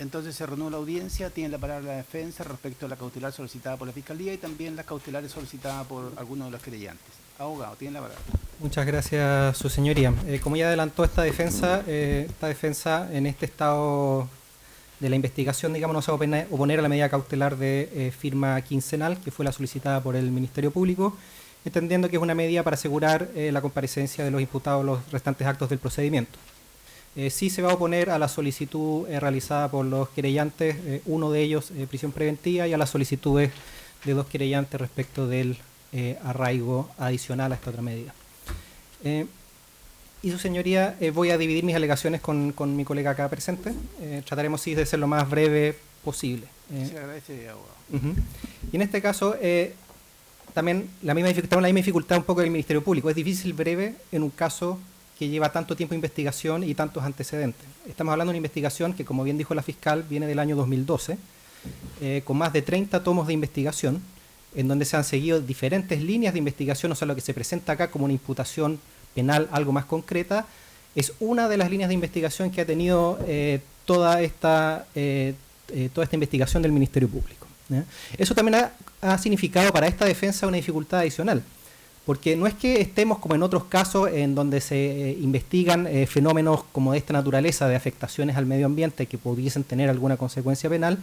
Entonces se renueva la audiencia, tiene la palabra la defensa respecto a la cautelar solicitada por la Fiscalía y también las cautelares solicitadas por algunos de los querellantes. Abogado, tiene la palabra. Muchas gracias, su señoría. Como ya adelantó esta defensa en este estado de la investigación, digamos, no se va a oponer a la medida cautelar de firma quincenal, que fue la solicitada por el Ministerio Público, entendiendo que es una medida para asegurar la comparecencia de los imputados los restantes actos del procedimiento. Sí se va a oponer a la solicitud realizada por los querellantes, uno de ellos prisión preventiva, y a las solicitudes de dos querellantes respecto del arraigo adicional a esta otra medida. Y su señoría, voy a dividir mis alegaciones con mi colega acá presente. Trataremos sí de ser lo más breve posible. Se agradece, abogado. Y en este caso, también la misma dificultad un poco del Ministerio Público. Es difícil breve en un caso que lleva tanto tiempo de investigación y tantos antecedentes. Estamos hablando de una investigación que, como bien dijo la fiscal, viene del año 2012, con más de 30 tomos de investigación, en donde se han seguido diferentes líneas de investigación. O sea, lo que se presenta acá como una imputación penal algo más concreta, es una de las líneas de investigación que ha tenido toda esta investigación del Ministerio Público. Eso también ha significado para esta defensa una dificultad adicional, porque no es que estemos como en otros casos en donde se investigan fenómenos como de esta naturaleza, de afectaciones al medio ambiente que pudiesen tener alguna consecuencia penal,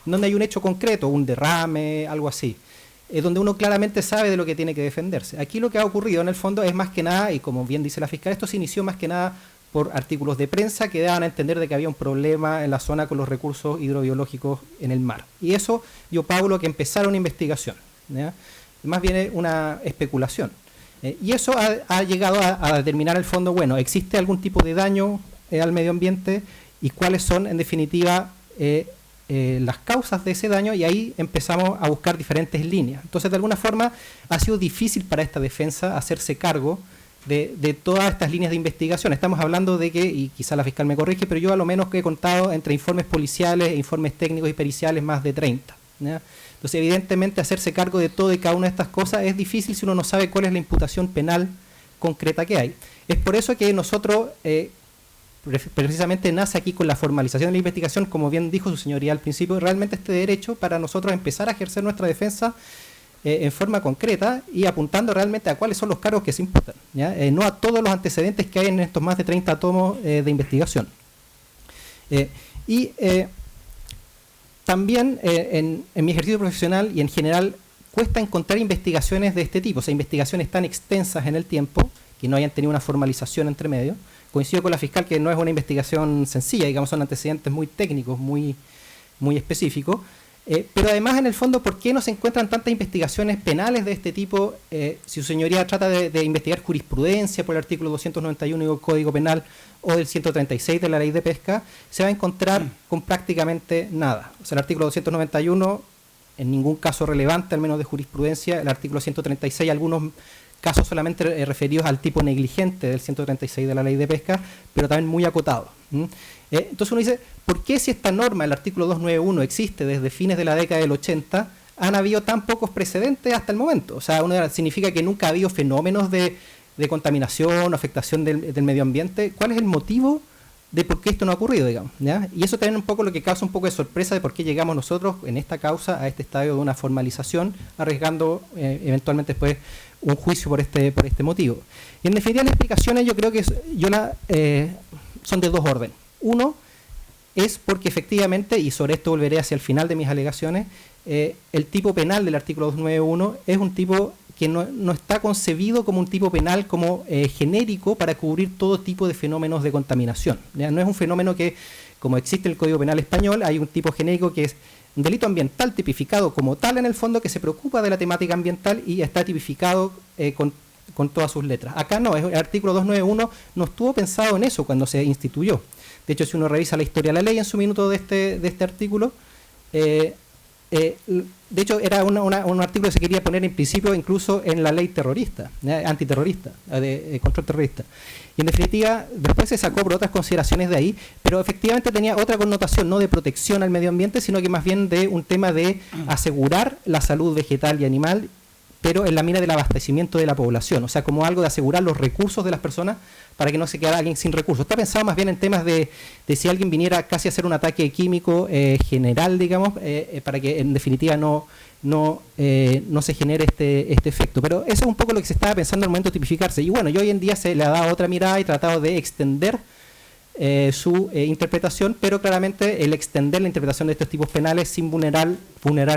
en donde hay un hecho concreto, un derrame, algo así, donde uno claramente sabe de lo que tiene que defenderse. Aquí lo que ha ocurrido en el fondo es más que nada, y como bien dice la fiscal, esto se inició más que nada por artículos de prensa que daban a entender de que había un problema en la zona con los recursos hidrobiológicos en el mar. Y eso dio paulo a que empezara una investigación, ¿ya? Más bien una especulación. Y eso ha llegado a determinar el fondo, bueno, ¿existe algún tipo de daño al medio ambiente? ¿Y cuáles son, en definitiva, las causas de ese daño? Y ahí empezamos a buscar diferentes líneas. Entonces, de alguna forma, ha sido difícil para esta defensa hacerse cargo de todas estas líneas de investigación. Estamos hablando de que, y quizá la fiscal me corrige, pero yo a lo menos que he contado entre informes policiales e informes técnicos y periciales más de 30. ¿Ya? Entonces, evidentemente, hacerse cargo de todo y cada una de estas cosas es difícil si uno no sabe cuál es la imputación penal concreta que hay. Es por eso que nosotros, precisamente nace aquí con la formalización de la investigación, como bien dijo su señoría al principio, realmente este derecho para nosotros empezar a ejercer nuestra defensa en forma concreta y apuntando realmente a cuáles son los cargos que se imputan, ¿ya? No a todos los antecedentes que hay en estos más de 30 tomos de investigación. También en mi ejercicio profesional y en general cuesta encontrar investigaciones de este tipo, o sea, investigaciones tan extensas en el tiempo que no hayan tenido una formalización entre medio. Coincido con la fiscal que no es una investigación sencilla, digamos, son antecedentes muy técnicos, muy específicos, pero además, en el fondo, ¿por qué no se encuentran tantas investigaciones penales de este tipo? Si su señoría trata de investigar jurisprudencia por el artículo 291 del Código Penal o del 136 de la Ley de Pesca, se va a encontrar con prácticamente nada. O sea, el artículo 291, en ningún caso relevante, al menos de jurisprudencia. El artículo 136, algunos casos solamente referidos al tipo negligente del 136 de la Ley de Pesca, pero también muy acotados. Entonces uno dice, ¿por qué si esta norma, el artículo 291, existe desde fines de la década del 80, han habido tan pocos precedentes hasta el momento? O sea, significa que nunca ha habido fenómenos de contaminación o afectación del medio ambiente. ¿Cuál es el motivo de por qué esto no ha ocurrido, digamos? ¿Ya? Y eso también un poco lo que causa un poco de sorpresa de por qué llegamos nosotros en esta causa a este estadio de una formalización, arriesgando eventualmente después un juicio por este motivo. Y en definitiva, las explicaciones yo creo que son de dos órdenes. Uno es porque efectivamente, y sobre esto volveré hacia el final de mis alegaciones, el tipo penal del artículo 291 es un tipo que no está concebido como un tipo penal como genérico para cubrir todo tipo de fenómenos de contaminación. ¿Ya? No es un fenómeno que, como existe en el Código Penal español, hay un tipo genérico que es un delito ambiental tipificado como tal en el fondo, que se preocupa de la temática ambiental y está tipificado con todas sus letras. Acá no, el artículo 291 no estuvo pensado en eso cuando se instituyó. De hecho, si uno revisa la historia de la ley en su minuto de este artículo, de hecho era un artículo que se quería poner en principio incluso en la ley terrorista, antiterrorista, de control terrorista. Y en definitiva, después se sacó por otras consideraciones de ahí, pero efectivamente tenía otra connotación, no de protección al medio ambiente, sino que más bien de un tema de asegurar la salud vegetal y animal, pero en la mina del abastecimiento de la población, o sea, como algo de asegurar los recursos de las personas para que no se quedara alguien sin recursos. Está pensado más bien en temas de si alguien viniera casi a hacer un ataque químico general, digamos, para que en definitiva no se genere este efecto. Pero eso es un poco lo que se estaba pensando al momento de tipificarse. Y bueno, yo hoy en día se le ha dado otra mirada y tratado de extender su interpretación, pero claramente el extender la interpretación de estos tipos penales sin vulnerar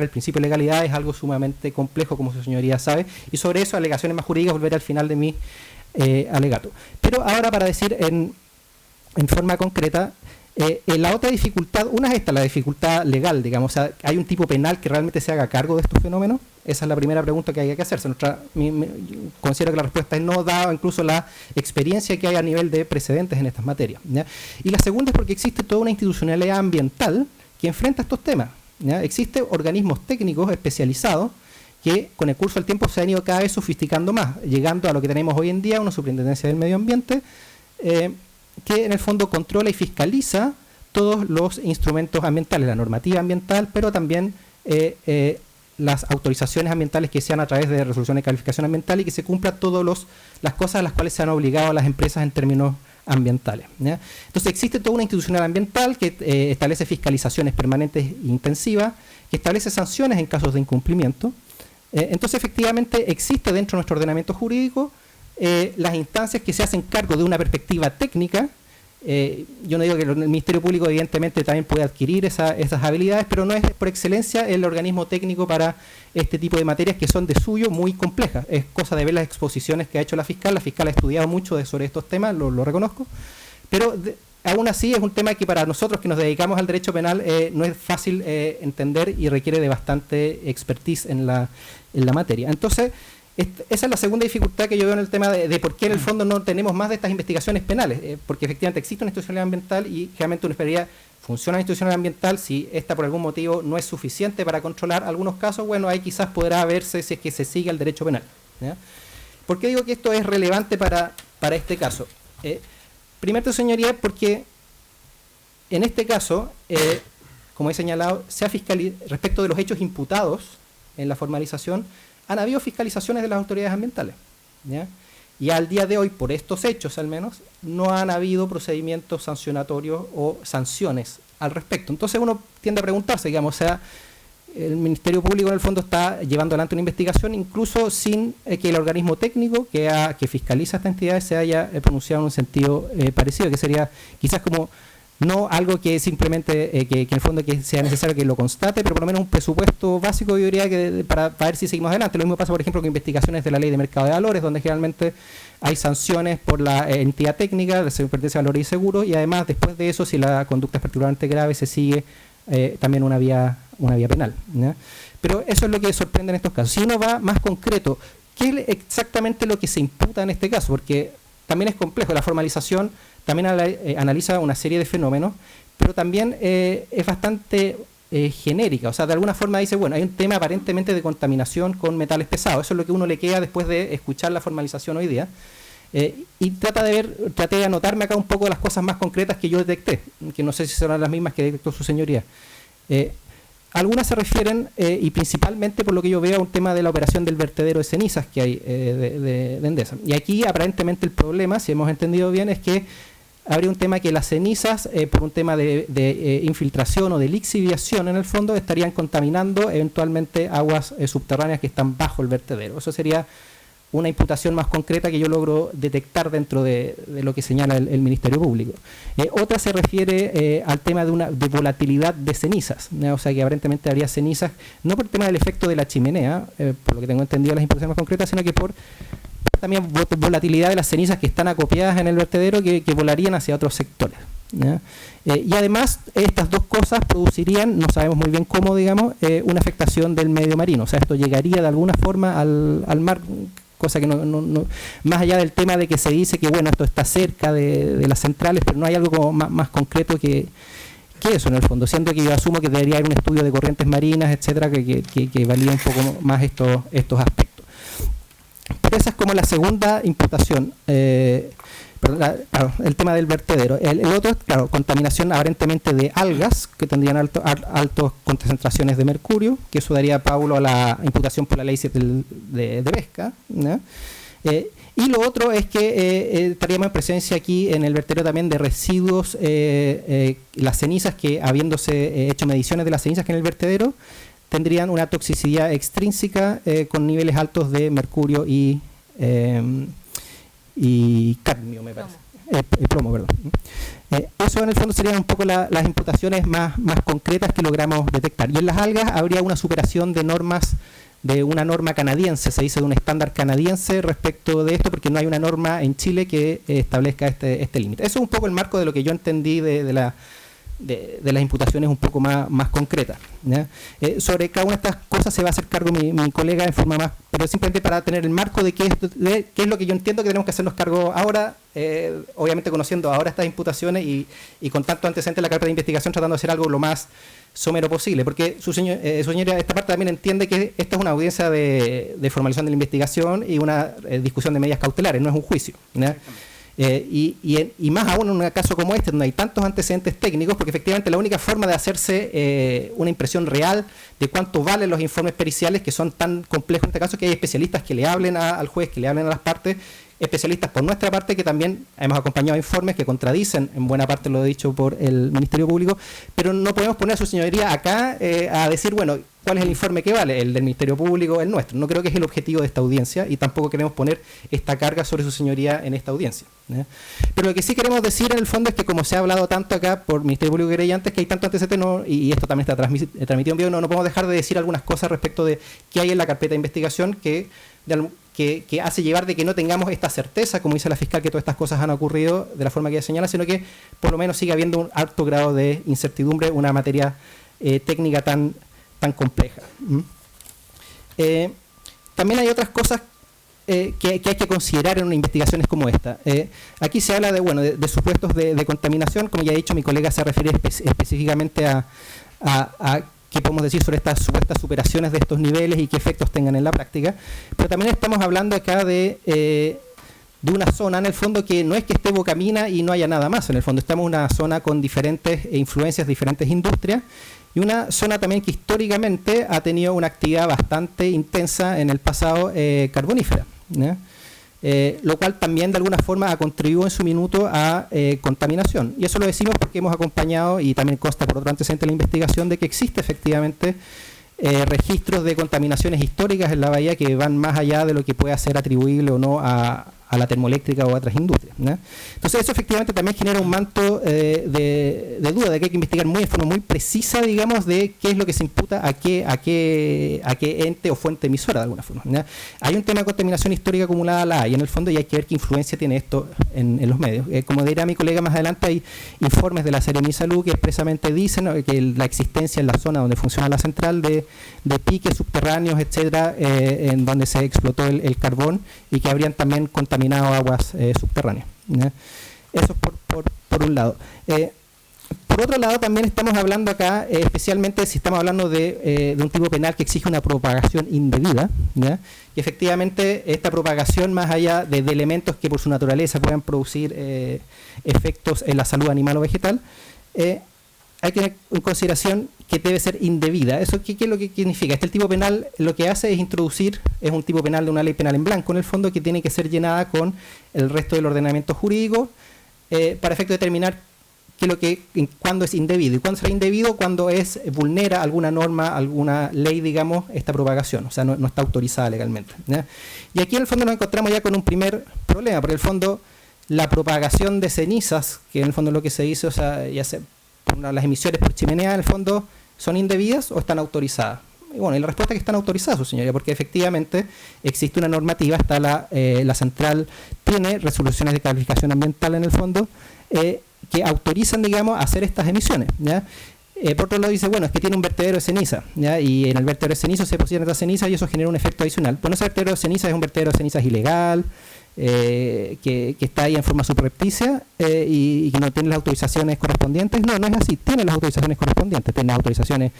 el principio de legalidad es algo sumamente complejo, como su señoría sabe, y sobre eso, alegaciones más jurídicas, volveré al final de mi alegato. Pero ahora, para decir en forma concreta, la otra dificultad, una es esta, la dificultad legal, digamos, o sea, ¿hay un tipo penal que realmente se haga cargo de estos fenómenos? Esa es la primera pregunta que hay que hacerse. Considero que la respuesta es no, dada incluso la experiencia que hay a nivel de precedentes en estas materias, ¿ya? Y la segunda es porque existe toda una institucionalidad ambiental que enfrenta estos temas, ¿ya? Existen organismos técnicos especializados que con el curso del tiempo se han ido cada vez sofisticando más, llegando a lo que tenemos hoy en día, una superintendencia del medio ambiente, que en el fondo controla y fiscaliza todos los instrumentos ambientales, la normativa ambiental, pero también las autorizaciones ambientales que sean a través de resoluciones de calificación ambiental y que se cumplan todas las cosas a las cuales se han obligado a las empresas en términos ambientales, ¿ya? Entonces existe toda una institucional ambiental que establece fiscalizaciones permanentes e intensivas, que establece sanciones en casos de incumplimiento. Entonces efectivamente existe dentro de nuestro ordenamiento jurídico las instancias que se hacen cargo de una perspectiva técnica. Yo no digo que el Ministerio Público evidentemente también puede adquirir esas habilidades, pero no es por excelencia el organismo técnico para este tipo de materias que son de suyo muy complejas. Es cosa de ver las exposiciones que ha hecho la fiscal. La fiscal ha estudiado mucho sobre estos temas, lo reconozco, pero aún así es un tema que para nosotros que nos dedicamos al derecho penal no es fácil entender y requiere de bastante expertise en la materia. Entonces, esa es la segunda dificultad que yo veo en el tema de por qué en el fondo no tenemos más de estas investigaciones penales, porque efectivamente existe una institucionalidad ambiental y realmente uno esperaría, funciona la institucionalidad ambiental, si esta por algún motivo no es suficiente para controlar algunos casos, bueno, ahí quizás podrá verse si es que se sigue el derecho penal, ¿ya? ¿Por qué digo que esto es relevante para este caso? Primero, señoría, porque en este caso, como he señalado, respecto de los hechos imputados en la formalización, han habido fiscalizaciones de las autoridades ambientales, ¿ya? Y al día de hoy, por estos hechos al menos, no han habido procedimientos sancionatorios o sanciones al respecto. Entonces uno tiende a preguntarse, digamos, o sea, el Ministerio Público en el fondo está llevando adelante una investigación incluso sin que el organismo técnico que fiscaliza esta entidad se haya pronunciado en un sentido parecido, que sería quizás como no algo que simplemente, que en el fondo que sea necesario que lo constate, pero por lo menos un presupuesto básico, yo diría, que para ver si seguimos adelante. Lo mismo pasa, por ejemplo, con investigaciones de la Ley de Mercado de Valores, donde generalmente hay sanciones por la entidad técnica, de Superintendencia de Valores y Seguros, y además, después de eso, si la conducta es particularmente grave, se sigue también una vía penal, ¿ya? Pero eso es lo que sorprende en estos casos. Si uno va más concreto, ¿qué es exactamente lo que se imputa en este caso? Porque también es complejo. La formalización también analiza una serie de fenómenos, pero también es bastante genérica. O sea, de alguna forma dice, bueno, hay un tema aparentemente de contaminación con metales pesados. Eso es lo que uno le queda después de escuchar la formalización hoy día. Y traté de anotarme acá un poco de las cosas más concretas que yo detecté, que no sé si serán las mismas que detectó su señoría. Algunas se refieren, y principalmente por lo que yo veo, a un tema de la operación del vertedero de cenizas que hay de Endesa. Y aquí aparentemente el problema, si hemos entendido bien, es que habría un tema que las cenizas, por un tema de infiltración o de lixiviación en el fondo, estarían contaminando eventualmente aguas subterráneas que están bajo el vertedero. Eso sería una imputación más concreta que yo logro detectar dentro de lo que señala el Ministerio Público. Otra se refiere al tema de volatilidad de cenizas, ¿no? O sea que aparentemente habría cenizas, no por el tema del efecto de la chimenea, por lo que tengo entendido las imputaciones más concretas, sino que por también volatilidad de las cenizas que están acopiadas en el vertedero que volarían hacia otros sectores, ¿ya? Y además estas dos cosas producirían, no sabemos muy bien cómo, digamos, una afectación del medio marino. O sea, esto llegaría de alguna forma al mar, cosa que no más allá del tema de que se dice que bueno, esto está cerca de las centrales, pero no hay algo como más concreto que eso en el fondo, siendo que yo asumo que debería haber un estudio de corrientes marinas, etcétera, que valía un poco más estos aspectos. Pero esa es como la segunda imputación. Perdón, claro, el tema del vertedero. El otro es, claro, contaminación aparentemente de algas, que tendrían altas concentraciones de mercurio, que eso daría Paulo a la imputación por la ley de pesca, ¿no? Y lo otro es que estaríamos en presencia aquí en el vertedero también de residuos, las cenizas que, habiéndose hecho mediciones de las cenizas que en el vertedero, tendrían una toxicidad extrínseca con niveles altos de mercurio y cadmio, me parece. Plomo, perdón. Eso en el fondo serían un poco las imputaciones más concretas que logramos detectar. Y en las algas habría una superación de normas, de una norma canadiense, se dice de un estándar canadiense respecto de esto, porque no hay una norma en Chile que establezca este límite. Eso es un poco el marco de lo que yo entendí de las imputaciones un poco más concretas, ¿ya? Sobre cada una de estas cosas se va a hacer cargo mi colega en forma más, pero simplemente para tener el marco de qué es lo que yo entiendo que tenemos que hacernos cargo ahora, obviamente conociendo ahora estas imputaciones y con tanto antecedente en la carpeta de investigación, tratando de hacer algo lo más somero posible, porque su señoría, esta parte también entiende que esta es una audiencia de formalización de la investigación y una discusión de medidas cautelares, no es un juicio, ¿ya? Y más aún en un caso como este, donde hay tantos antecedentes técnicos, porque efectivamente la única forma de hacerse una impresión real de cuánto valen los informes periciales, que son tan complejos en este caso, que hay especialistas que le hablen al juez, que le hablen a las partes, especialistas por nuestra parte que también hemos acompañado informes que contradicen en buena parte lo dicho por el Ministerio Público, pero no podemos poner a su señoría acá a decir, bueno, ¿cuál es el informe que vale? El del Ministerio Público, el nuestro. No creo que es el objetivo de esta audiencia y tampoco queremos poner esta carga sobre su señoría en esta audiencia, ¿eh? Pero lo que sí queremos decir en el fondo es que como se ha hablado tanto acá por Ministerio Público y querellantes, que hay tanto antecedente y esto también está transmitido en vivo, no podemos dejar de decir algunas cosas respecto de qué hay en la carpeta de investigación que hace llevar de que no tengamos esta certeza, como dice la fiscal, que todas estas cosas han ocurrido de la forma que ella señala, sino que por lo menos sigue habiendo un alto grado de incertidumbre, una materia técnica tan compleja. También hay otras cosas que hay que considerar en investigaciones como esta. Aquí se habla de supuestos de contaminación, como ya he dicho, mi colega se refiere específicamente a qué podemos decir sobre estas supuestas superaciones de estos niveles y qué efectos tengan en la práctica, pero también estamos hablando acá de una zona en el fondo que no es que esté Bocamina y no haya nada más, en el fondo estamos en una zona con diferentes influencias de diferentes industrias y una zona también que históricamente ha tenido una actividad bastante intensa en el pasado carbonífera, ¿no? Lo cual también de alguna forma ha contribuido en su minuto a contaminación. Y eso lo decimos porque hemos acompañado, y también consta por otro antecedente de la investigación, de que existe efectivamente registros de contaminaciones históricas en la bahía que van más allá de lo que pueda ser atribuible o no a la termoeléctrica o a otras industrias, ¿no? Entonces eso efectivamente también genera un manto de duda, de que hay que investigar en forma muy precisa, digamos, de qué es lo que se imputa a qué ente o fuente emisora de alguna forma, ¿no? Hay un tema de contaminación histórica acumulada la hay en el fondo y hay que ver qué influencia tiene esto en los medios. Como dirá mi colega más adelante, hay informes de la Seremi Salud que expresamente dicen, ¿no?, que la existencia en la zona donde funciona la central de piques subterráneos, etcétera, en donde se explotó el carbón y que habrían también contaminado aguas subterráneas, ¿no? Eso por un lado. Por otro lado, también estamos hablando acá, especialmente si estamos hablando de un tipo penal que exige una propagación indebida, ¿ya? Y efectivamente esta propagación, más allá de elementos que por su naturaleza puedan producir efectos en la salud animal o vegetal, hay que tener en consideración que debe ser indebida. ¿Eso qué es lo que significa? Este tipo penal lo que hace es introducir, es un tipo penal de una ley penal en blanco, en el fondo, que tiene que ser llenada con el resto del ordenamiento jurídico para efecto de determinar cuándo es indebido. ¿Y cuándo será indebido? Cuando vulnera alguna norma, alguna ley, digamos, esta propagación, o sea, no está autorizada legalmente, ¿ya? Y aquí en el fondo nos encontramos ya con un primer problema, porque en el fondo la propagación de cenizas, que en el fondo es lo que se dice, o sea, ya se las emisiones por chimenea, en el fondo, ¿son indebidas o están autorizadas? Y bueno, y la respuesta es que están autorizadas, su señoría, porque efectivamente existe una normativa, está la central tiene resoluciones de calificación ambiental en el fondo, que autorizan, digamos, a hacer estas emisiones, ¿ya? Por otro lado dice, bueno, es que tiene un vertedero de ceniza, ¿ya? Y en el vertedero de ceniza se depositan estas cenizas y eso genera un efecto adicional. Bueno, ese vertedero de cenizas es un vertedero de cenizas ilegal, que está ahí en forma subrepticia y que no tiene las autorizaciones correspondientes. No es así, tiene las autorizaciones correspondientes, tiene las autorizaciones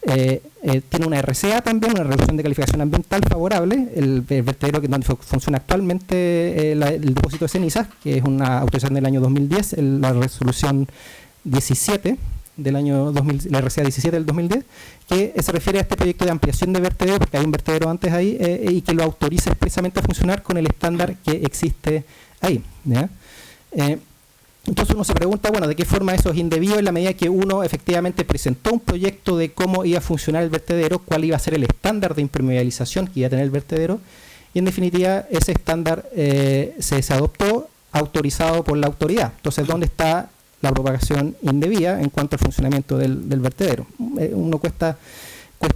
tiene una RCA también, una resolución de calificación ambiental favorable, el vertedero donde funciona actualmente el depósito de cenizas, que es una autorización del año 2010, la resolución 17 del año 2000, la RCA 17 del 2010, que se refiere a este proyecto de ampliación de vertedero, porque hay un vertedero antes ahí, y que lo autoriza expresamente a funcionar con el estándar que existe ahí, ¿ya? Entonces uno se pregunta, bueno, ¿de qué forma eso es indebido? En la medida que uno efectivamente presentó un proyecto de cómo iba a funcionar el vertedero, cuál iba a ser el estándar de impermeabilización que iba a tener el vertedero, y en definitiva ese estándar se adoptó autorizado por la autoridad. Entonces, ¿dónde está la propagación indebida en cuanto al funcionamiento del vertedero? Uno cuesta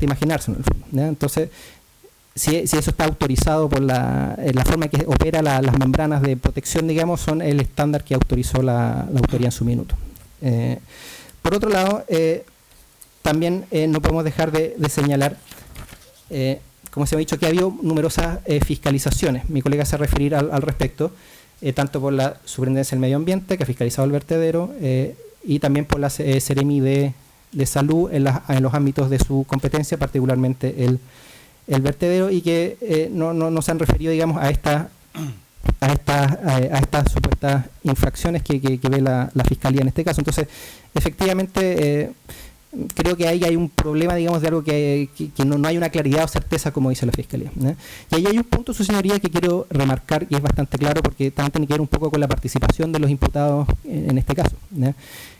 imaginárselo en el fondo, ¿ya? Entonces, si eso está autorizado por la forma que opera las membranas de protección, digamos, son el estándar que autorizó la autoridad en su minuto. Por otro lado, también no podemos dejar de señalar, como se ha dicho, que ha habido numerosas fiscalizaciones. Mi colega se va a referir al respecto, tanto por la Superintendencia del Medio Ambiente, que ha fiscalizado el vertedero, y también por la Seremi de Salud en los ámbitos de su competencia, particularmente el vertedero, y que no se han referido, digamos, a estas supuestas infracciones que ve la Fiscalía en este caso. Entonces, efectivamente, creo que ahí hay un problema, digamos, de algo que no hay una claridad o certeza, como dice la Fiscalía, ¿no? Y ahí hay un punto, su señoría, que quiero remarcar, y es bastante claro, porque también tiene que ver un poco con la participación de los imputados en este caso, ¿no?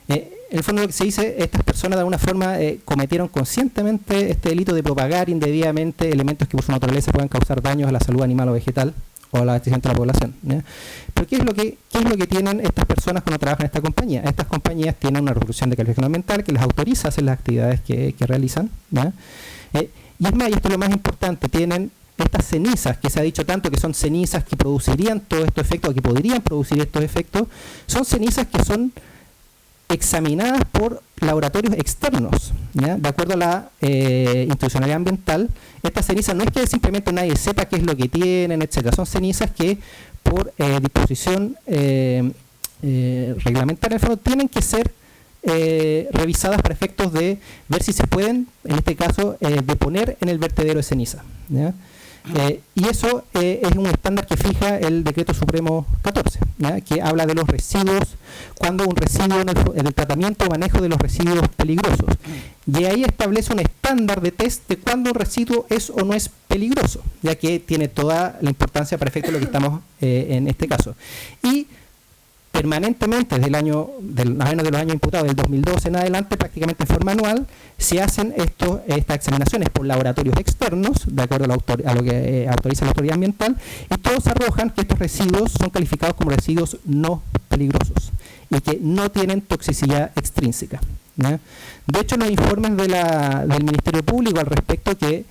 En el fondo, lo que se dice, estas personas de alguna forma cometieron conscientemente este delito de propagar indebidamente elementos que por su naturaleza puedan causar daños a la salud animal o vegetal o a la abastecimiento de la población, ¿ya? Pero ¿qué es lo que tienen estas personas cuando trabajan en esta compañía? Estas compañías tienen una resolución de calificación ambiental que les autoriza a hacer las actividades que realizan, ¿ya? Y es más, y esto es lo más importante, tienen estas cenizas, que se ha dicho tanto que son cenizas que producirían todos estos efectos, o que podrían producir estos efectos, son cenizas que son examinadas por laboratorios externos, ¿ya? De acuerdo a la institucionalidad ambiental. Estas cenizas no es que simplemente nadie sepa qué es lo que tienen, etcétera. Son cenizas que por disposición reglamentaria, en el fondo, tienen que ser revisadas para efectos de ver si se pueden, en este caso, deponer en el vertedero de ceniza, ¿ya? Y eso es un estándar que fija el Decreto Supremo 14, ¿ya? Que habla de los residuos, cuando un residuo en el tratamiento o manejo de los residuos peligrosos. Y ahí establece un estándar de test de cuándo un residuo es o no es peligroso, ya que tiene toda la importancia para efecto de lo que estamos en este caso. Y permanentemente, desde al menos de los años imputados, del 2012 en adelante, prácticamente en forma anual, se hacen estas examinaciones por laboratorios externos, de acuerdo a lo que autoriza la autoridad ambiental, y todos arrojan que estos residuos son calificados como residuos no peligrosos y que no tienen toxicidad extrínseca, ¿ya? De hecho, los informes del Ministerio Público al respecto, que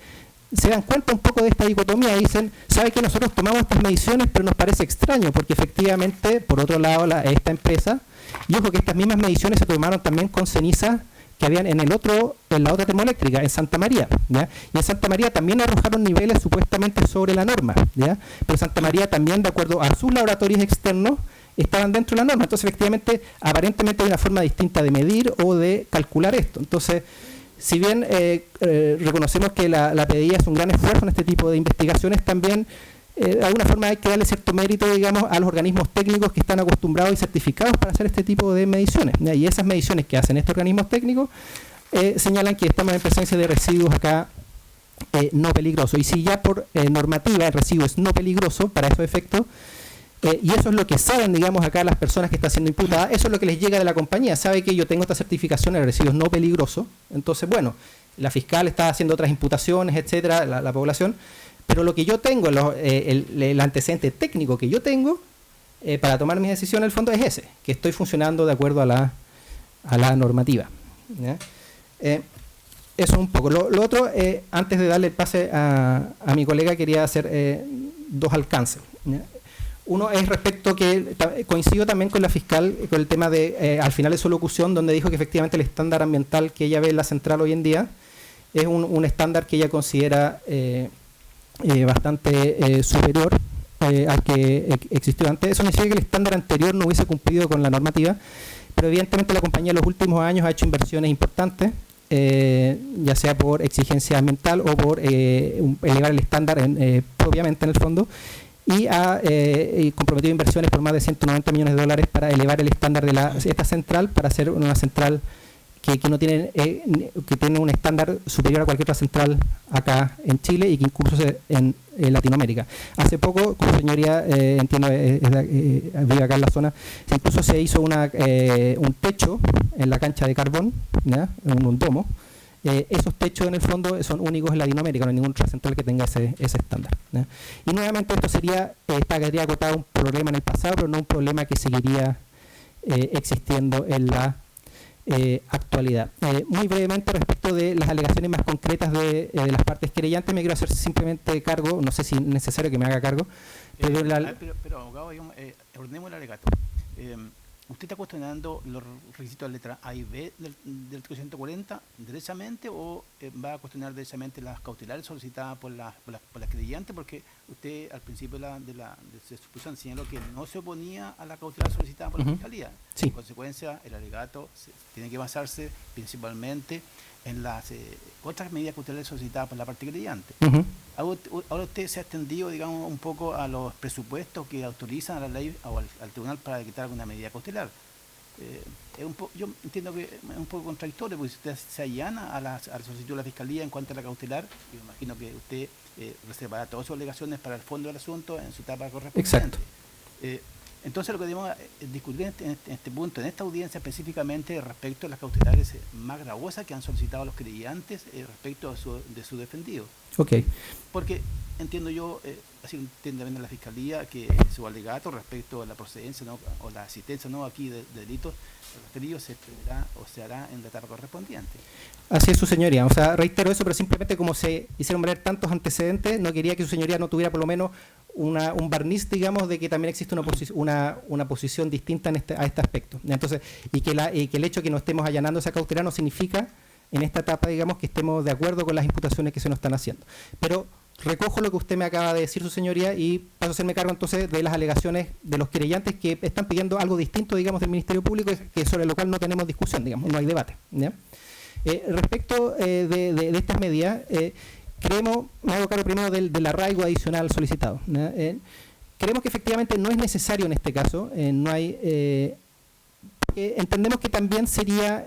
se dan cuenta un poco de esta dicotomía, dicen, ¿sabe que nosotros tomamos estas mediciones, pero nos parece extraño? Porque efectivamente, por otro lado, esta empresa, y ojo que estas mismas mediciones se tomaron también con cenizas que habían en la otra termoeléctrica, en Santa María, ¿ya? Y en Santa María también arrojaron niveles supuestamente sobre la norma, ¿ya? Pero Santa María también, de acuerdo a sus laboratorios externos, estaban dentro de la norma. Entonces, efectivamente, aparentemente hay una forma distinta de medir o de calcular esto. Entonces, si bien reconocemos que la PDI hace un gran esfuerzo en este tipo de investigaciones, también de alguna forma hay que darle cierto mérito, digamos, a los organismos técnicos que están acostumbrados y certificados para hacer este tipo de mediciones, ¿ya? Y esas mediciones que hacen estos organismos técnicos señalan que estamos en presencia de residuos acá no peligrosos. Y si ya por normativa el residuo es no peligroso para esos efectos, y eso es lo que saben, digamos, acá las personas que están siendo imputadas, eso es lo que les llega de la compañía. Sabe que yo tengo esta certificación de residuos no peligrosos, entonces, bueno, la fiscal está haciendo otras imputaciones, etcétera, la población, pero lo que yo tengo, el antecedente técnico que yo tengo para tomar mis decisiones, en el fondo, es ese, que estoy funcionando de acuerdo a la normativa, ¿ya? Eso un poco. Lo otro, antes de darle el pase a mi colega, quería hacer dos alcances, ¿ya? Uno es respecto que coincido también con la fiscal con el tema de, al final de su locución, donde dijo que efectivamente el estándar ambiental que ella ve en la central hoy en día es un estándar que ella considera bastante superior al que existió antes. Eso no significa que el estándar anterior no hubiese cumplido con la normativa, pero evidentemente la compañía en los últimos años ha hecho inversiones importantes ya sea por exigencia ambiental o por elevar el estándar propiamente en el fondo, y ha comprometido inversiones por más de 190 millones de dólares para elevar el estándar de esta central, para hacer una central que no tiene, que tiene un estándar superior a cualquier otra central acá en Chile y que incluso en Latinoamérica. Hace poco, como señoría, entiendo, vive acá en la zona, incluso se hizo un techo en la cancha de carbón, ¿ya? Un domo. Esos techos en el fondo son únicos en Latinoamérica, no hay ninguna otra central que tenga ese estándar, ¿ya? Y nuevamente esto quedaría acotado un problema en el pasado, pero no un problema que seguiría existiendo en la actualidad. Muy brevemente, respecto de las alegaciones más concretas de las partes querellantes, me quiero hacer simplemente cargo, no sé si es necesario que me haga cargo, pero abogado, ordenemos el alegato. ¿Usted está cuestionando los requisitos de letra A y B del artículo 140 derechamente o va a cuestionar derechamente las cautelares solicitadas por las querellantes? Porque usted al principio de su exposición señaló que no se oponía a la cautelar solicitada por la Fiscalía. Sí. En consecuencia, el alegato tiene que basarse principalmente en las otras medidas cautelares solicitadas por la parte querellante. Ahora usted se ha extendido, digamos, un poco a los presupuestos que autorizan a la ley o al tribunal para dictar alguna medida cautelar. Yo entiendo que es un poco contradictorio, porque si usted se allana a la solicitud de la Fiscalía en cuanto a la cautelar, yo imagino que usted reservará todas sus alegaciones para el fondo del asunto en su etapa correspondiente. Exacto. Entonces lo que debemos discutir en este punto, en esta audiencia específicamente respecto a las cautelares más gravosas que han solicitado los querellantes respecto de su defendido. Okay. Porque entiendo yo, así entiende también la Fiscalía, que su alegato respecto a la procedencia, ¿no?, o la asistencia, ¿no?, aquí de delitos referidos se hará en la etapa correspondiente. Así es, su señoría. O sea, reitero eso, pero simplemente como se hicieron valer tantos antecedentes, no quería que su señoría no tuviera por lo menos un barniz, digamos, de que también existe una posición distinta a este aspecto. Entonces, y que el hecho de que no estemos allanando esa cautelar no significa en esta etapa, digamos, que estemos de acuerdo con las imputaciones que se nos están haciendo. Pero recojo lo que usted me acaba de decir, su señoría, y paso a hacerme cargo entonces de las alegaciones de los querellantes que están pidiendo algo distinto, digamos, del Ministerio Público, que sobre lo cual no tenemos discusión, digamos, no hay debate, ¿ya? Respecto de estas medidas, creemos, me hago cargo primero del arraigo adicional solicitado, ¿ya? Creemos que efectivamente no es necesario en este caso, no hay... entendemos que también sería,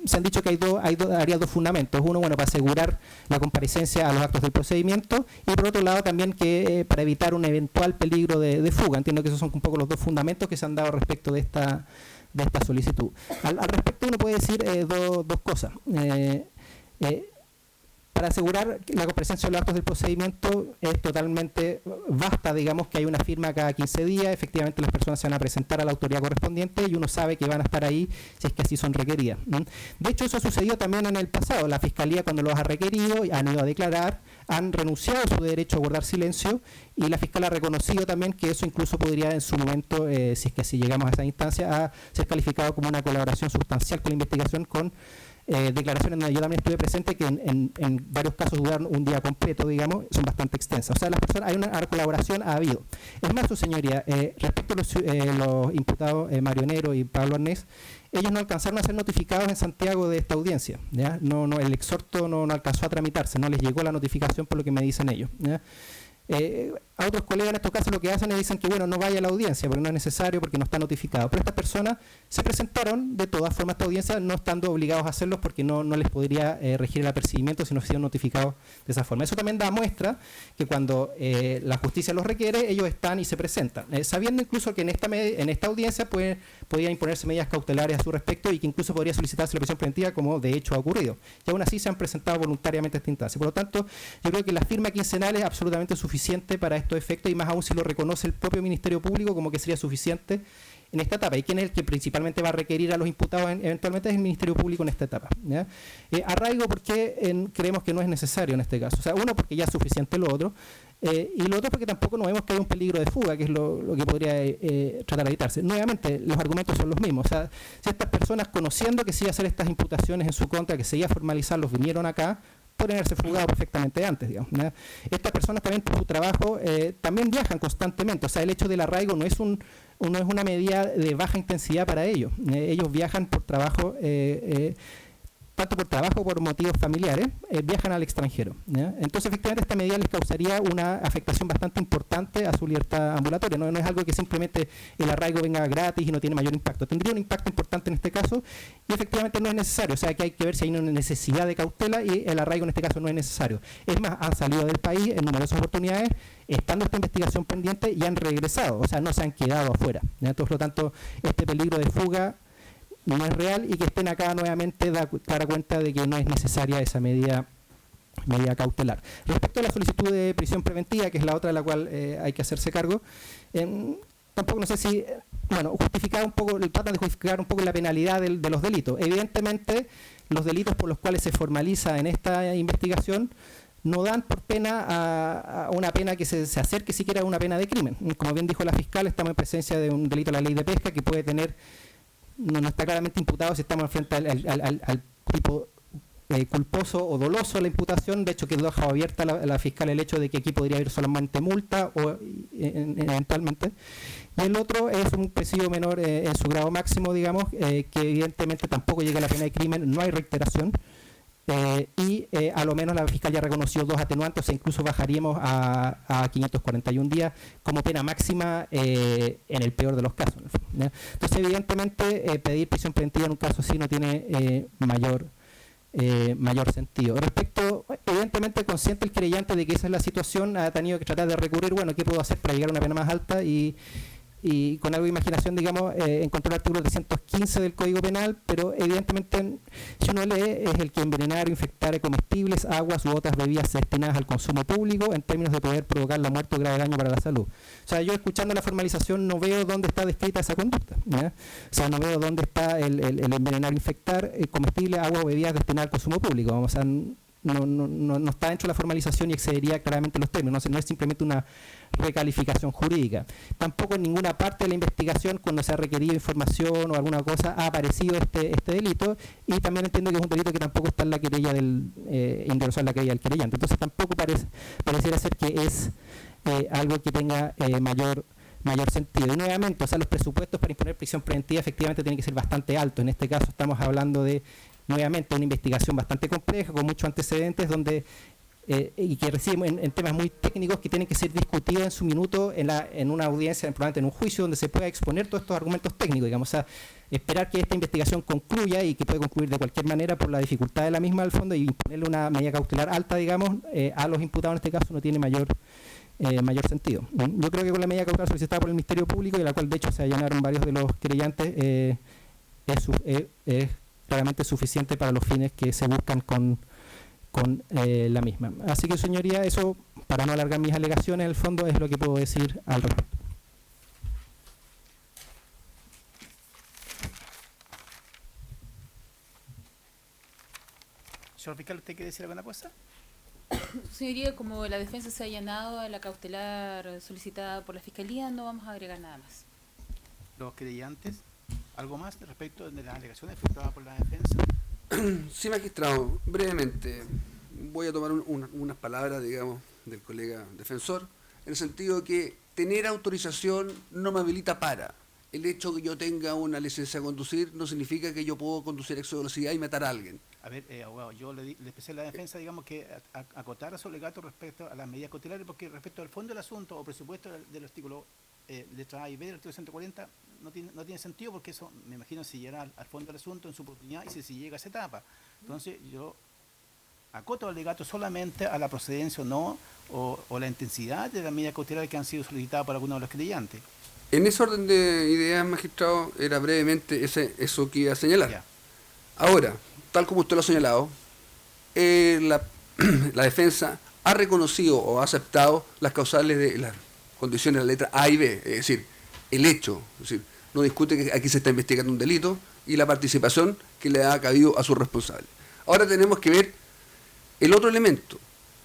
se han dicho que habría dos fundamentos. Uno, bueno, para asegurar la comparecencia a los actos del procedimiento, y por otro lado también que para evitar un eventual peligro de fuga. Entiendo que esos son un poco los dos fundamentos que se han dado respecto de esta solicitud. Al respecto uno puede decir dos cosas. Para asegurar la comparecencia de los actos del procedimiento es totalmente, basta, digamos, que hay una firma cada 15 días, efectivamente las personas se van a presentar a la autoridad correspondiente y uno sabe que van a estar ahí si es que así son requeridas. De hecho, eso ha sucedido también en el pasado. La Fiscalía, cuando los ha requerido, han ido a declarar, han renunciado a su derecho a guardar silencio, y la fiscal ha reconocido también que eso incluso podría en su momento, si es que así llegamos a esa instancia, a ser calificado como una colaboración sustancial con la investigación, con declaraciones donde yo también estuve presente, que en varios casos duraron un día completo, digamos, son bastante extensas. O sea, las personas, hay una colaboración, ha habido. Es más, su señoría, respecto a los imputados Mario Nero y Pablo Arnés, ellos no alcanzaron a ser notificados en Santiago de esta audiencia, ¿ya? El exhorto no alcanzó a tramitarse, no les llegó la notificación por lo que me dicen ellos, ¿ya? A otros colegas en estos casos lo que hacen es dicen que bueno, no vaya a la audiencia porque no es necesario, porque no está notificado, pero estas personas se presentaron de todas formas a esta audiencia, no estando obligados a hacerlo porque no les podría regir el apercibimiento si no fueron notificados de esa forma. Eso también da muestra que cuando la justicia los requiere, ellos están y se presentan, sabiendo incluso que en esta audiencia podrían imponerse medidas cautelares a su respecto, y que incluso podría solicitarse la prisión preventiva, como de hecho ha ocurrido, y aún así se han presentado voluntariamente a esta instancia. Por lo tanto, yo creo que la firma quincenal es absolutamente suficiente para estos efectos, y más aún si lo reconoce el propio Ministerio Público como que sería suficiente en esta etapa. ¿Y quién es el que principalmente va a requerir a los imputados eventualmente? Es el Ministerio Público en esta etapa, ¿ya? Arraigo, porque creemos que no es necesario en este caso. O sea, uno, porque ya es suficiente lo otro, y lo otro porque tampoco nos vemos que hay un peligro de fuga, que es lo que podría tratar de evitarse. Nuevamente, los argumentos son los mismos. O sea, si estas personas, conociendo que se iba a hacer estas imputaciones en su contra, que se iba a formalizarlos, vinieron acá, pueden haberse fugado perfectamente antes, digamos, ¿no? Estas personas también por su trabajo también viajan constantemente. O sea, el hecho del arraigo no es una medida de baja intensidad para ellos. Ellos viajan por trabajo tanto por trabajo o por motivos familiares, viajan al extranjero, ¿ya? Entonces, efectivamente, esta medida les causaría una afectación bastante importante a su libertad ambulatoria. No es algo que simplemente el arraigo venga gratis y no tiene mayor impacto. Tendría un impacto importante en este caso y efectivamente no es necesario. O sea, que hay que ver si hay una necesidad de cautela y el arraigo en este caso no es necesario. Es más, han salido del país en numerosas oportunidades, estando esta investigación pendiente, y han regresado. O sea, no se han quedado afuera, ¿ya? Entonces, por lo tanto, este peligro de fuga no es real, y que estén acá nuevamente da clara cuenta de que no es necesaria esa medida cautelar. Respecto a la solicitud de prisión preventiva, que es la otra de la cual hay que hacerse cargo, tampoco no sé si, justificar un poco, tratan de justificar un poco la penalidad de los delitos. Evidentemente, los delitos por los cuales se formaliza en esta investigación no dan por pena a una pena que se acerque siquiera a una pena de crimen. Como bien dijo la fiscal, estamos en presencia de un delito de la ley de pesca que puede tener, no está claramente imputado si estamos frente al tipo culposo o doloso de la imputación. De hecho, quedó dejado abierta la fiscal el hecho de que aquí podría haber solamente multa o eventualmente. Y el otro es un presidio menor en su grado máximo, digamos, que evidentemente tampoco llega a la pena de crimen, no hay reiteración. A lo menos la fiscal ya reconoció 2 atenuantes, o sea, incluso bajaríamos a 541 días como pena máxima en el peor de los casos, ¿ya? Entonces, evidentemente, pedir prisión preventiva en un caso así no tiene mayor sentido. Respecto, evidentemente, consciente el querellante de que esa es la situación, ha tenido que tratar de recurrir, ¿qué puedo hacer para llegar a una pena más alta? Y con algo de imaginación, digamos, encontró el artículo 315 del Código Penal, pero evidentemente, si uno lee, es el que envenenar o infectar comestibles, aguas u otras bebidas destinadas al consumo público en términos de poder provocar la muerte o grave daño para la salud. O sea, yo escuchando la formalización no veo dónde está descrita esa conducta, ¿ya? O sea, no veo dónde está el envenenar o infectar comestibles, aguas o bebidas destinadas al consumo público. O sea, no está dentro de la formalización y excedería claramente los términos. No es simplemente una recalificación jurídica. Tampoco en ninguna parte de la investigación, cuando se ha requerido información o alguna cosa, ha aparecido este delito, y también entiendo que es un delito que tampoco está en la querella ingresó en la querella del querellante. Entonces tampoco pareciera ser que es algo que tenga mayor sentido. Y nuevamente, o sea, los presupuestos para imponer prisión preventiva efectivamente tienen que ser bastante altos. En este caso estamos hablando de, nuevamente, una investigación bastante compleja, con muchos antecedentes, donde y que reciben en temas muy técnicos que tienen que ser discutidos en su minuto en una audiencia, probablemente en un juicio, donde se pueda exponer todos estos argumentos técnicos, digamos. O sea, esperar que esta investigación concluya, y que puede concluir de cualquier manera por la dificultad de la misma al fondo, y imponerle una medida cautelar alta, digamos, a los imputados en este caso, no tiene mayor sentido. Yo creo que con la medida cautelar solicitada por el Ministerio Público, y la cual de hecho se allanaron varios de los querellantes, es claramente suficiente para los fines que se buscan con la misma. Así que, señoría, eso, para no alargar mis alegaciones, en el fondo es lo que puedo decir al respecto. Señor fiscal, ¿usted quiere decir alguna cosa? Señoría, como la defensa se ha allanado a la cautelar solicitada por la Fiscalía, no vamos a agregar nada más. Los querellantes, ¿algo más respecto de las alegaciones efectuadas por la defensa? Sí, magistrado, brevemente voy a tomar unas palabras, digamos, del colega defensor, en el sentido que tener autorización no me habilita para. El hecho que yo tenga una licencia de conducir no significa que yo puedo conducir a exceso de velocidad y matar a alguien. A ver, abogado, yo le expresé a la defensa, digamos, que acotara su alegato respecto a las medidas cautelares, porque respecto al fondo del asunto o presupuesto del artículo letra A y B del artículo 140 no tiene sentido, porque eso, me imagino, si llega al fondo del asunto en su oportunidad y si llega a esa etapa. Entonces, yo acoto el alegato solamente a la procedencia o no, o la intensidad de las medidas cautelares que han sido solicitadas por algunos de los creyentes. En ese orden de ideas, magistrado, era brevemente eso que iba a señalar. Ya. Ahora, tal como usted lo ha señalado, la defensa ha reconocido o ha aceptado las causales de las condiciones de la letra A y B, es decir, el hecho, es decir, no discute que aquí se está investigando un delito, y la participación que le ha cabido a su responsable. Ahora tenemos que ver el otro elemento,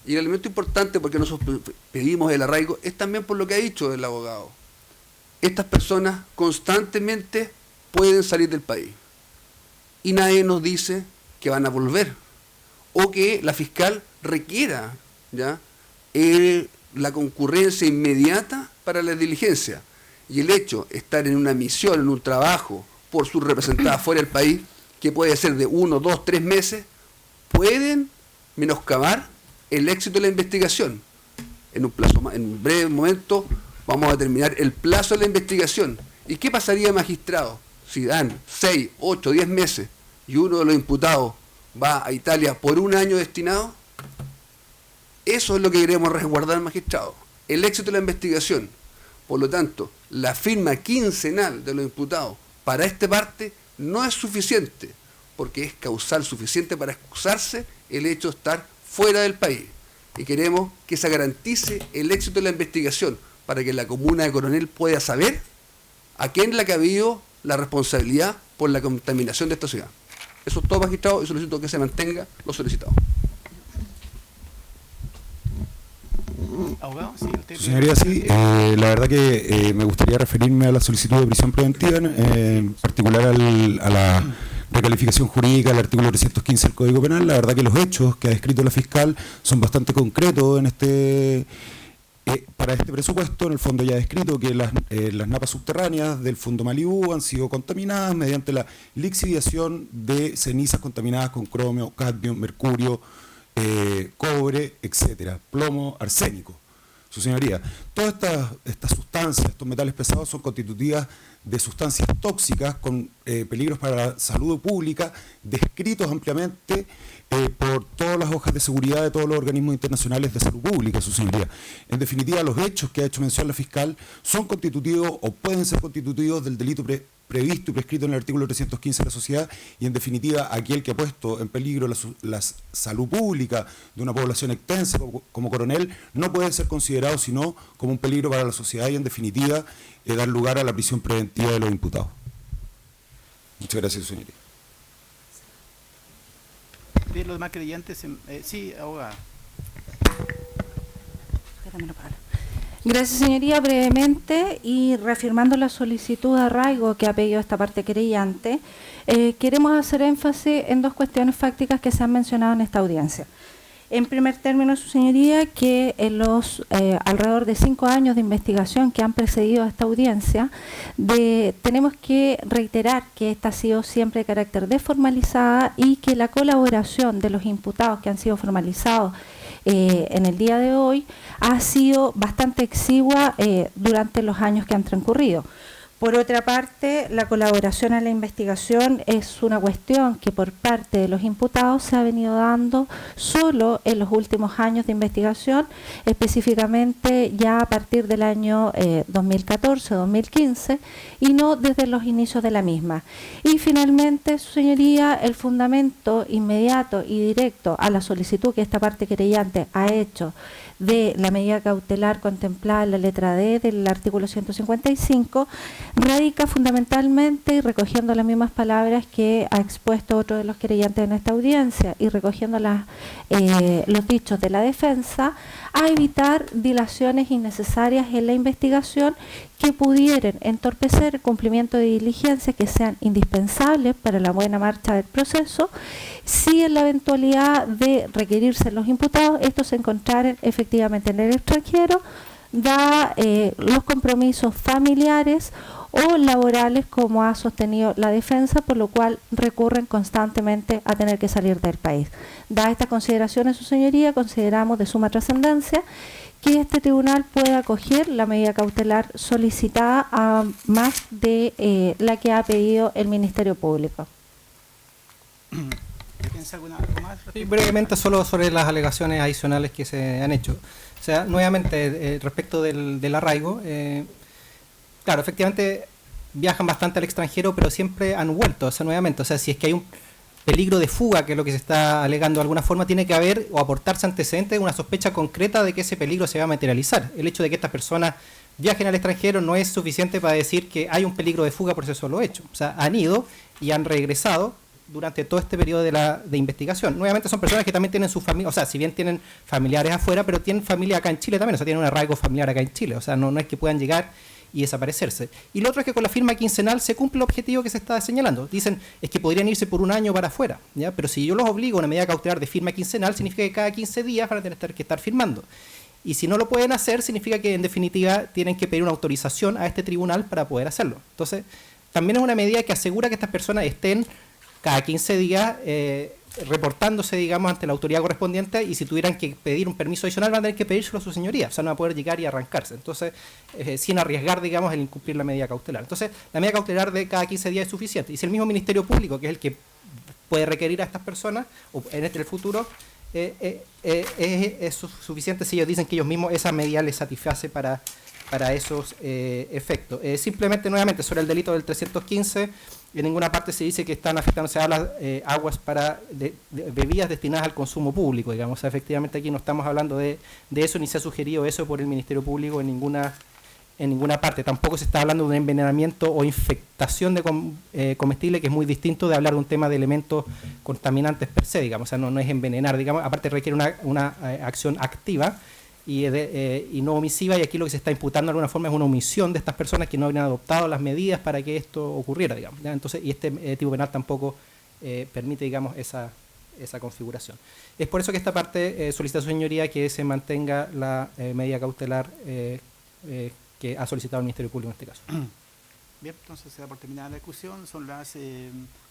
y el elemento importante, porque nosotros pedimos el arraigo, es también por lo que ha dicho el abogado. Estas personas constantemente pueden salir del país, y nadie nos dice que van a volver, o que la fiscal requiera ya la concurrencia inmediata para la diligencia. Y el hecho de estar en una misión, en un trabajo, por su representada fuera del país, que puede ser de 1, 2, 3 meses, pueden menoscabar el éxito de la investigación. En un breve momento vamos a determinar el plazo de la investigación. ¿Y qué pasaría, magistrado, si dan 6, 8, 10 meses y uno de los imputados va a Italia por un año destinado? Eso es lo que queremos resguardar, magistrado, el éxito de la investigación. Por lo tanto, la firma quincenal de los imputados para esta parte no es suficiente, porque es causal suficiente para excusarse el hecho de estar fuera del país. Y queremos que se garantice el éxito de la investigación para que la comuna de Coronel pueda saber a quién le ha cabido la responsabilidad por la contaminación de esta ciudad. Eso es todo, magistrado, y solicito que se mantenga lo solicitado. Abogado, sí, usted. Señoría, sí, la verdad que me gustaría referirme a la solicitud de prisión preventiva, en particular a la recalificación jurídica del artículo 315 del Código Penal. La verdad que los hechos que ha descrito la fiscal son bastante concretos para este presupuesto. En el fondo ya ha descrito que las napas subterráneas del fondo Malibú han sido contaminadas mediante la lixiviación de cenizas contaminadas con cromio, cadmio, mercurio, cobre, etcétera, plomo, arsénico. Su señoría, todas estas sustancias, estos metales pesados, son constitutivas de sustancias tóxicas con peligros para la salud pública, descritos ampliamente por todas las hojas de seguridad de todos los organismos internacionales de salud pública, su señoría. En definitiva, los hechos que ha hecho mención la fiscal son constitutivos o pueden ser constitutivos del delito previsto y prescrito en el artículo 315 de la sociedad, y en definitiva aquel que ha puesto en peligro la salud pública de una población extensa como Coronel no puede ser considerado sino como un peligro para la sociedad y en definitiva dar lugar a la prisión preventiva de los imputados. Muchas gracias, señoría. De los demás creyentes, sí, abogada. Gracias, señoría. Brevemente, y reafirmando la solicitud de arraigo que ha pedido esta parte querellante, queremos hacer énfasis en dos cuestiones fácticas que se han mencionado en esta audiencia. En primer término, su señoría, que en los alrededor de 5 años de investigación que han precedido a esta audiencia, tenemos que reiterar que esta ha sido siempre de carácter desformalizada y que la colaboración de los imputados que han sido formalizados en el día de hoy ha sido bastante exigua durante los años que han transcurrido. Por otra parte, la colaboración en la investigación es una cuestión que por parte de los imputados se ha venido dando solo en los últimos años de investigación, específicamente ya a partir del año 2014-2015 y no desde los inicios de la misma. Y finalmente, su señoría, el fundamento inmediato y directo a la solicitud que esta parte querellante ha hecho de la medida cautelar contemplada en la letra D del artículo 155 radica fundamentalmente, y recogiendo las mismas palabras que ha expuesto otro de los querellantes en esta audiencia y recogiendo los dichos de la defensa, a evitar dilaciones innecesarias en la investigación que pudieran entorpecer el cumplimiento de diligencias que sean indispensables para la buena marcha del proceso, si en la eventualidad de requerirse los imputados, estos se encontraran efectivamente en el extranjero, da los compromisos familiares o laborales como ha sostenido la defensa, por lo cual recurren constantemente a tener que salir del país. Dadas estas consideraciones, su señoría, consideramos de suma trascendencia que este tribunal pueda acoger la medida cautelar solicitada a más de la que ha pedido el Ministerio Público. ¿Piensa algo más? Sí, brevemente, solo sobre las alegaciones adicionales que se han hecho. O sea, nuevamente, respecto del arraigo, claro, efectivamente viajan bastante al extranjero, pero siempre han vuelto, o sea, nuevamente, o sea, si es que hay un peligro de fuga, que es lo que se está alegando de alguna forma, tiene que haber o aportarse antecedentes de una sospecha concreta de que ese peligro se va a materializar. El hecho de que estas personas viajen al extranjero no es suficiente para decir que hay un peligro de fuga por ese solo hecho. O sea, han ido y han regresado durante todo este periodo de investigación. Nuevamente son personas que también tienen su familia, o sea, si bien tienen familiares afuera, pero tienen familia acá en Chile también, o sea, tienen un arraigo familiar acá en Chile, o sea, no es que puedan llegar y desaparecerse. Y lo otro es que con la firma quincenal se cumple el objetivo que se está señalando. Dicen, es que podrían irse por un año para afuera, ¿ya? Pero si yo los obligo a una medida cautelar de firma quincenal, significa que cada 15 días van a tener que estar firmando. Y si no lo pueden hacer, significa que en definitiva tienen que pedir una autorización a este tribunal para poder hacerlo. Entonces, también es una medida que asegura que estas personas estén cada 15 días, reportándose, digamos, ante la autoridad correspondiente, y si tuvieran que pedir un permiso adicional van a tener que pedírselo a su señoría, o sea, no va a poder llegar y arrancarse, entonces, sin arriesgar, digamos, el incumplir la medida cautelar. Entonces, la medida cautelar de cada 15 días es suficiente, y si el mismo Ministerio Público, que es el que puede requerir a estas personas, o en el futuro, es suficiente si ellos dicen que ellos mismos esa medida les satisface para esos efectos. Simplemente, nuevamente, sobre el delito del 315, en ninguna parte se dice que están afectándose a las aguas para bebidas destinadas al consumo público, digamos. O sea, efectivamente aquí no estamos hablando de eso, ni se ha sugerido eso por el Ministerio Público en ninguna parte. Tampoco se está hablando de un envenenamiento o infectación de comestible, que es muy distinto de hablar de un tema de elementos contaminantes per se, digamos. O sea, no es envenenar, digamos. Aparte requiere una acción activa y no omisiva, y aquí lo que se está imputando de alguna forma es una omisión de estas personas que no habrían adoptado las medidas para que esto ocurriera, digamos, ¿ya? Entonces, y este tipo penal tampoco permite, digamos, esa configuración. Es por eso que esta parte solicita a su señoría que se mantenga la medida cautelar que ha solicitado el Ministerio Público en este caso. Bien, entonces se da por terminada la discusión, son las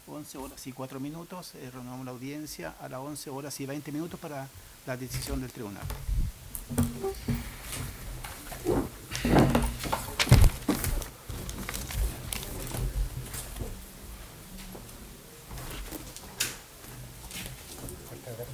11 horas y 4 minutos, renovamos la audiencia a las 11 horas y 20 minutos para la decisión del tribunal. Fuerte abrazo.